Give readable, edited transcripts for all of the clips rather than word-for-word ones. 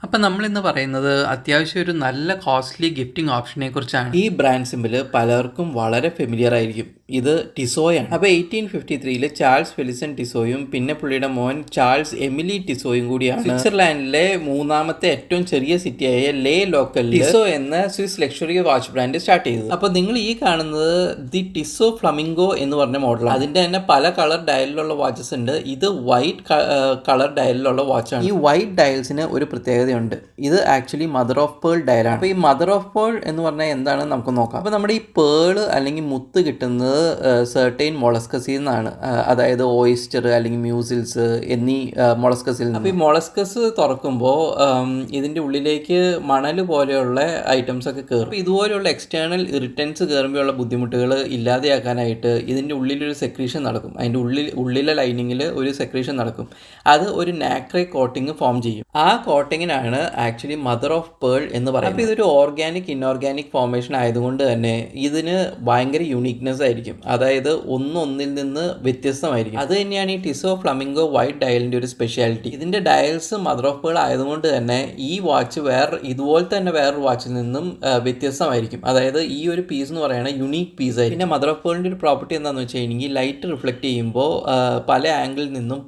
അപ്പം നമ്മളിന്ന് പറയുന്നത് അത്യാവശ്യം ഒരു നല്ല കോസ്റ്റ്ലി ഗിഫ്റ്റിംഗ് ഓപ്ഷനെ കുറിച്ചാണ്. ഈ ബ്രാൻഡ് സിമ്പിൾ പലർക്കും വളരെ ഫെമിലിയർ ആയിരിക്കും. ഇത് ടിസോയാണ്. അപ്പോൾ 1853 ചാൾസ് ഫെലിസൺ ടിസോയും പിന്നെ പുള്ളിയുടെ മോൻ ചാൾസ് എമിലി ടിസോയും കൂടിയാണ് സ്വിറ്റ്സർലാൻഡിലെ മൂന്നാമത്തെ ഏറ്റവും ചെറിയ സിറ്റിയായ ലേ ലോക്കലിൽ ടിസോ എന്ന Swiss luxury watch brand start ചെയ്തത്. അപ്പോൾ നിങ്ങൾ ഈ കാണുന്നത് ദി ടിസോ ഫ്ലമിംഗോ എന്ന് പറഞ്ഞ മോഡലാണ്. അതിന്റെ തന്നെ പല കളർ ഡയലിലുള്ള വാച്ചസ് ഉണ്ട്. ഇത് വൈറ്റ് കളർ ഡയലിലുള്ള വാച്ചാണ്. ഈ വൈറ്റ് ഡയൽസിന് ഒരു പ്രത്യേകതയുണ്ട്. ഇത് ആക്ച്വലി മദർ ഓഫ് പേൾ ഡയലാണ്. അപ്പോൾ ഈ മദർ ഓഫ് പേൾ എന്ന് പറഞ്ഞാൽ എന്താണെന്ന് നമുക്ക് നോക്കാം. അപ്പോൾ നമ്മുടെ ഈ പേള് അല്ലെങ്കിൽ മുത്ത് കിട്ടുന്നത് സെർട്ടൈൻ മൊളസ്കസിൽ നിന്നാണ്. അതായത് ഓയിസ്റ്റർ അല്ലെങ്കിൽ മ്യൂസിൽസ് എന്നീ മൊളസ്കസിൽ നിന്ന്. അപ്പോൾ ഈ മൊളസ്കസ് തുറക്കുമ്പോൾ ഇതിൻ്റെ ഉള്ളിലേക്ക് മണൽ പോലെയുള്ള ഐറ്റംസ് ഒക്കെ കയറും. ഇതുപോലെയുള്ള എക്സ്റ്റേണൽ ഇറിറ്റൻസ് കയറുമ്പോഴുള്ള ബുദ്ധിമുട്ടുകൾ ഇല്ലാതെയാക്കാനായിട്ട് ഇതിൻ്റെ ഉള്ളിലൊരു സെക്രീഷൻ നടക്കും. അതിൻ്റെ ഉള്ളിലെ ലൈനിങ്ങിൽ ഒരു സെക്രീഷൻ നടക്കും. അത് ഒരു നാക്രൈ കോട്ടിങ് ഫോം ചെയ്യും. ആ കോട്ടിങ്ങിനാണ് ആക്ച്വലി മദർ ഓഫ് പേൾ എന്ന് പറയുന്നത്. അപ്പോൾ ഇതൊരു ഓർഗാനിക് ഇൻഓർഗാനിക് ഫോർമേഷൻ ആയതുകൊണ്ട് തന്നെ ഇതിന് ഭയങ്കര യുണീക്നെസ് ആയിരിക്കും. അതായത് ഒന്നിൽ നിന്ന് വ്യത്യസ്തമായിരിക്കും. അത് തന്നെയാണ് ഈ ടിസോ ഫ്ലമിംഗോ വൈറ്റ് ഡയലിൻ്റെ ഒരു സ്പെഷ്യാലിറ്റി. ഇതിൻ്റെ ഡയൽസ് മദർ ഓഫ് പേൾ ആയതുകൊണ്ട് തന്നെ ഈ വാച്ച് ഇതുപോലെ തന്നെ വേറൊരു വാച്ചിൽ നിന്നും വ്യത്യസ്തമായിരിക്കും. അതായത് ഈ ഒരു പീസ് എന്ന് പറയുന്നത് യുണീക്ക് പീസ് ആയിരിക്കും. പിന്നെ മദർ ഓഫ് പേളിൻ്റെ ഒരു പ്രോപ്പർട്ടി എന്താണെന്ന് വെച്ച് കഴിഞ്ഞാൽ ലൈറ്റ് റിഫ്ലക്ട് ചെയ്യുമ്പോൾ പല ആംഗിളിൽ നിന്നും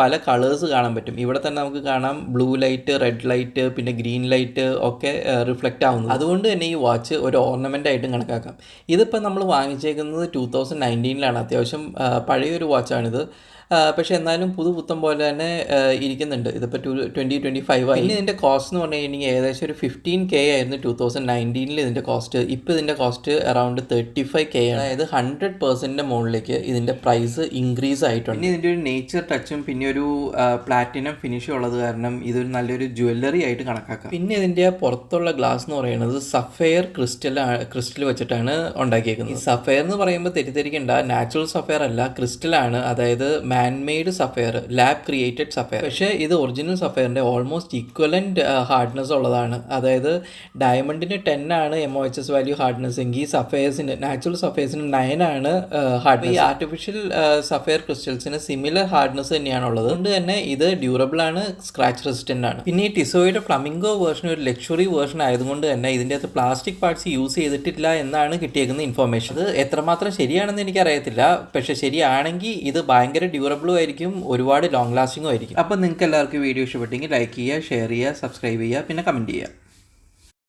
പല കളേഴ്സ് കാണാൻ പറ്റും. ഇവിടെ തന്നെ നമുക്ക് കാണാം ബ്ലൂ ലൈറ്റ്, റെഡ് ലൈറ്റ്, പിന്നെ ഗ്രീൻ ലൈറ്റ് ഒക്കെ റിഫ്ലക്റ്റ് ആവുന്നത്. അതുകൊണ്ട് തന്നെ ഈ വാച്ച് ഒരു ഓർണമെൻ്റ് ആയിട്ടും കണക്കാക്കാം. ഇതിപ്പോൾ നമ്മൾ വാങ്ങിച്ചേക്കുന്നത് 2019 അത്യാവശ്യം പഴയൊരു വാച്ചാണിത്. പക്ഷേ എന്നാലും പുതുപുത്തം പോലെ തന്നെ ഇരിക്കുന്നുണ്ട്. ഇതിപ്പോൾ 2025 ആയി. ഇനി ഇതിൻ്റെ കോസ്റ്റ് എന്ന് പറഞ്ഞു കഴിഞ്ഞാൽ ഏകദേശം ഒരു 15K ആയിരുന്നു 2019 ഇതിൻ്റെ കോസ്റ്റ്. ഇപ്പോൾ ഇതിൻ്റെ കോസ്റ്റ് അറൗണ്ട് 35K ആണ്. അതായത് 100% മുകളിലേക്ക് ഇതിൻ്റെ പ്രൈസ് ഇൻക്രീസ് ആയിട്ടുണ്ട്. പിന്നെ ഇതിൻ്റെ ഒരു നേച്ചർ ടച്ചും പിന്നെ ഒരു പ്ലാറ്റിനം ഫിനിഷും ഉള്ളത് കാരണം ഇതൊരു നല്ലൊരു ജ്വല്ലറി ആയിട്ട് കണക്കാക്കാം. പിന്നെ ഇതിൻ്റെ പുറത്തുള്ള ഗ്ലാസ് എന്ന് പറയുന്നത് സഫയർ ക്രിസ്റ്റൽ വെച്ചിട്ടാണ് ഉണ്ടാക്കിയേക്കുന്നത്. ഈ സഫയർ എന്ന് പറയുമ്പോൾ തെറ്റിദ്ധരിക്കേണ്ട, നാച്ചുറൽ സഫയർ അല്ല, ക്രിസ്റ്റലാണ്. അതായത് man-made sapphire, lab created sapphire. പക്ഷേ ഇത് ഒറിജിനൽ സഫയറിൻ്റെ ഓൾമോസ്റ്റ് ഈക്വലൻറ്റ് ഹാർഡ്നെസ് ഉള്ളതാണ്. അതായത് ഡയമണ്ടിന് 10 ആണ് MOHS വാല്യൂ ഹാർഡ്നെസ് എങ്കിൽ നാച്ചുറൽ സഫയേഴ്സിന് 9 ആണ് ഹാർഡ്നെസ്. ഈ ആർട്ടിഫിഷ്യൽ സഫയർ ക്രിസ്റ്റൽസിന് സിമിലർ ഹാർഡ്നെസ് തന്നെയാണുള്ളത്. അതുകൊണ്ട് തന്നെ ഇത് ഡ്യൂറബിൾ ആണ്, സ്ക്രാച്ച് റെസിസ്റ്റൻ്റ് ആണ്. പിന്നെ ഈ ടിസോയുടെ ഫ്ലമിംഗോ വേർഷൻ ഒരു ലക്ഷറി വേർഷൻ ആയതുകൊണ്ട് തന്നെ ഇതിൻ്റെ അകത്ത് പ്ലാസ്റ്റിക് പാർട്സ് യൂസ് ചെയ്തിട്ടില്ല എന്നാണ് കിട്ടിയേക്കുന്ന ഇൻഫർമേഷൻ. അത് എത്രമാത്രം ശരിയാണെന്ന് എനിക്കറിയത്തില്ല. പക്ഷേ ശരിയാണെങ്കിൽ ഇത് ഭയങ്കര ഡ്യൂറബിളും ആയിരിക്കും, ഒരുപാട് ലോങ് ലാസ്റ്റിംഗും ആയിരിക്കും. അപ്പം നിങ്ങൾക്ക് എല്ലാവർക്കും വീഡിയോ ഇഷ്ടപ്പെട്ടെങ്കിൽ ലൈക്ക് ചെയ്യുക, ഷെയർ ചെയ്യുക, സബ്സ്ക്രൈബ് ചെയ്യുക, പിന്നെ കമൻറ്റ് ചെയ്യുക.